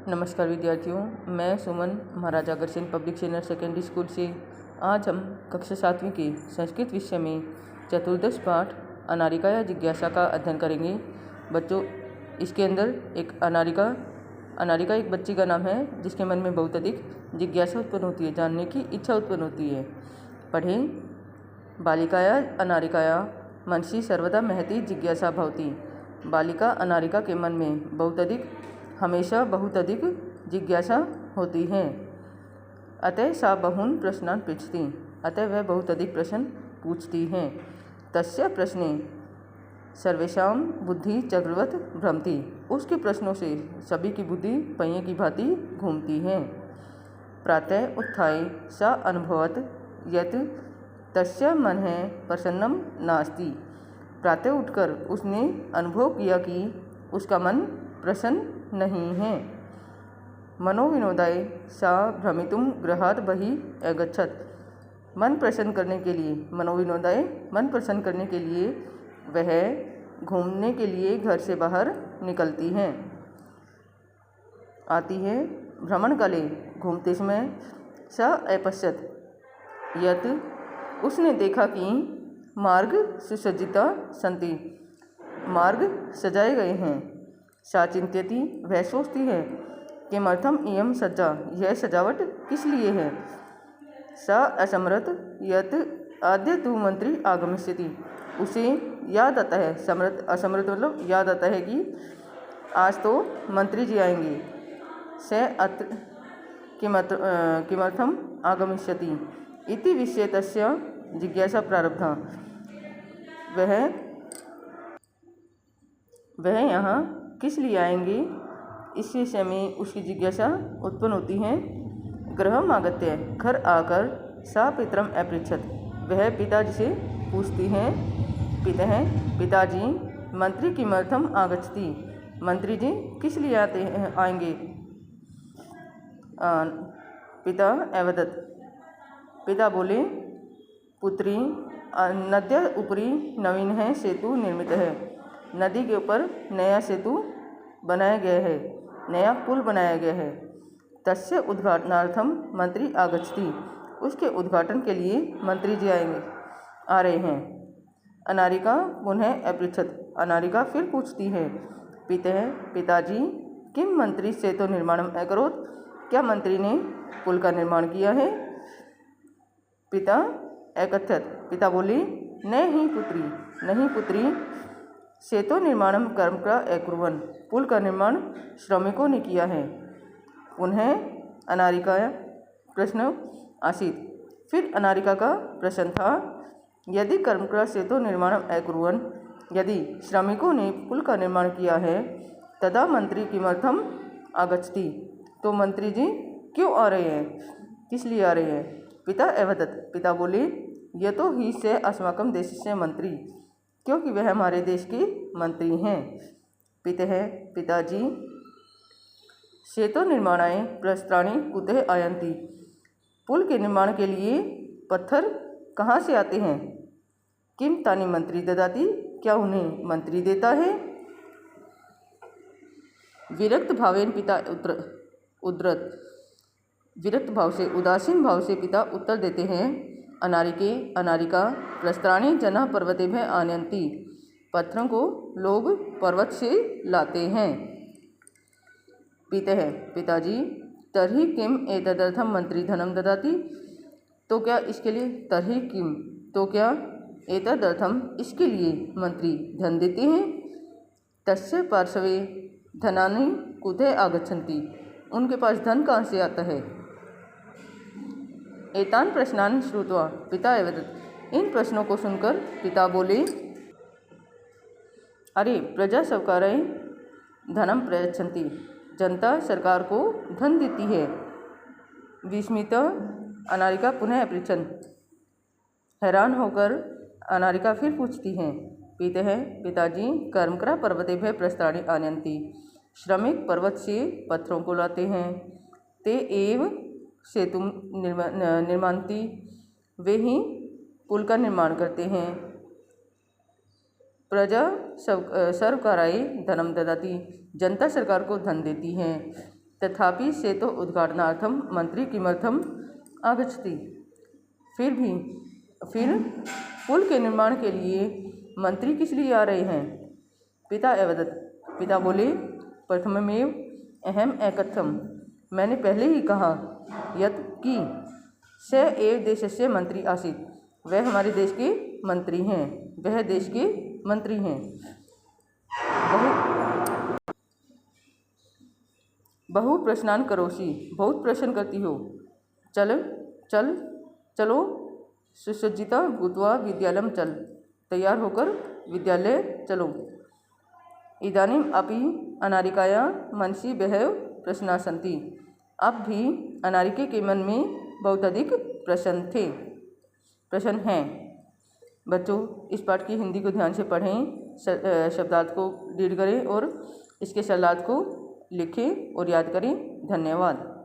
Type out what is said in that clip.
नमस्कार विद्यार्थियों, मैं Suman Maharaja Agrasen public senior secondary school से। आज हम कक्षा 7वीं के संस्कृत विषय में चतुर्दश पाठ अनारिका या जिज्ञासा का अध्ययन करेंगे। बच्चों, इसके अंदर एक अनारिका एक बच्ची का नाम है जिसके मन में बहुत अधिक जिज्ञासा उत्पन्न होती है, जानने की इच्छा उत्पन्न होती है। पढ़ें। बालिकाया अनारिकाया मनसि सर्वदा महती जिज्ञासा भवति। बालिका अनारिका के मन में हमेशा बहुत अधिक जिज्ञासा होती है। अतः सा बहून् प्रश्नान् पृच्छति। अतः वह बहुत अधिक प्रश्न पूछती हैं। तस्य प्रश्ने सर्वेषां बुद्धि चक्रवत् भ्रमति। उसके प्रश्नों से सभी की बुद्धि पहिए की भांति घूमती है। प्रातः उत्थाय सा अनुभवत् यत् तस्य मनः प्रसन्नं नास्ति। प्रातः उठकर उसने अनुभव किया कि उसका मन प्रसन्न नहीं है। मनोविनोदाय सा भ्रमितुं गृहात् बहिः अगच्छत्। मन प्रसन्न करने के लिए वह घूमने के लिए घर से बाहर निकलती हैं, आती है। भ्रमण काले घूमते समय सा अपश्यत् यत् उसने देखा कि मार्ग सुसज्जिता सन्ति। मार्ग सजाए गए हैं। सा चिंत्यति, वह सोचती है, किमर्थम इयं सज्जा, यह सजावट किस लिए है। सा असमरत यत् अद्य तु मंत्री आगमिष्यति। उसे याद आता है, असमरत मतलब याद आता है कि आज तो मंत्री जी आएंगे। स अत्र किमर्थम आगमिष्यति इति विषये तस्य जिज्ञासा प्रारब्धा। वह यहाँ किस लिए आएंगे, इस विषय में उसकी जिज्ञासा उत्पन्न होती है। गृहम् आगत्य, घर आकर सा पितरम् अपृच्छत्। वह पिताजी से पूछती हैं, पिताजी मंत्री किमर्थम आगच्छति। मंत्री जी किस लिए आएंगे। पिता अवदत्, पिता बोले, पुत्री नद्या उपरि नवीन सेतु निर्मित है। नदी के ऊपर नया सेतु बनाया गया है, नया पुल बनाया गया है। तस्य उद्घाटनार्थम मंत्री आगच्छति। उसके उद्घाटन के लिए मंत्री जी आ रहे हैं। अनारिका पुनः अपृच्छत्। अनारिका फिर पूछती है, पिताजी किम मंत्री सेतु निर्माणम अकरोत्। क्या मंत्री ने पुल का निर्माण किया है। पिता अकथयत्, पिता बोले, नहीं पुत्री सेतु निर्माणम कर्मकरा अकुर्वन्। पुल का निर्माण श्रमिकों ने किया है। पुनः अनारिका प्रश्न आसीत्। फिर अनारिका का प्रश्न था, यदि कर्मकरा सेतु निर्माणम अकुर्वन्, यदि श्रमिकों ने पुल का निर्माण किया है, तदा मंत्री किमर्थम आगच्छति। तो मंत्री जी क्यों आ रहे हैं, किस लिए आ रहे हैं। पिता अवदत्, पिता बोले, यतो हि स अस्माकं देशस्य मंत्री, क्योंकि वह हमारे देश के मंत्री हैं। पिताजी सेतु निर्माणाय प्रस्त्राणि कुतः आयन्ति। पुल के निर्माण के लिए पत्थर कहाँ से आते हैं। किम तानि मंत्री ददाति, क्या उन्हें मंत्री देता है। विरक्त भावेन पिता उद्धरत्। विरक्त भाव से, उदासीन भाव से पिता उत्तर देते हैं। अनारिका प्रस्त्राणि जनः पर्वतेभ्यः आनयन्ति। पत्थरों को लोग पर्वत से लाते हैं। पिताजी तर्हि किम एतदर्थं मंत्री धनम ददाति। तो क्या इसके लिए, तर्हि किम, तो क्या एतदर्थम, इसके लिए मंत्री धन देते हैं। तस्य पार्श्वे धनानि कुतः आगच्छन्ति। उनके पास धन कहाँ से आता है। एतान् प्रश्नान् श्रुत्वा पिता अवदत्। इन प्रश्नों को सुनकर पिता बोले, अरे प्रजा सर्वकाराय धनम प्रयच्छन्ति। जनता सरकार को धन देती है। विस्मित अनारिका पुनः अपृच्छत्। हैरान होकर अनारिका फिर पूछती हैं, पिताजी कर्मकरा पर्वतेभ्यः प्रस्त्राणि आनयन्ति। श्रमिक पर्वत से पत्थरों को लाते हैं। ते एव सेतु निर्मान्ति, वे ही पुल का निर्माण करते हैं। प्रजा सर्वकाराय धनम ददाति, जनता सरकार को धन देती है। तथापि सेतो उद्घाटनार्थम मंत्री किमर्थम आगच्छति। फिर पुल के निर्माण के लिए मंत्री किस लिए आ रहे हैं। पिता अवदत्, पिता बोले, प्रथममेव अहम अकथम, मैंने पहले ही कहा, यत् कि स एव देशस्य मंत्री आसीत्, वह हमारे देश के मंत्री हैं, वह देश के मंत्री हैं। बहु प्रश्नान करोषि, बहुत प्रश्न करती हो। चलो सुसज्जिता भूत्वा विद्यालयं चल, तैयार होकर विद्यालय चलो। इदानीम अपि अनारिकाया मनसि बहवः प्रश्नाः सन्ति, अब भी अनारिके के मन में बहुत अधिक प्रश्न हैं। बच्चों, इस पाठ की हिंदी को ध्यान से पढ़ें, शब्दार्थ को रीड करें और इसके शब्दार्थ को लिखें और याद करें। धन्यवाद।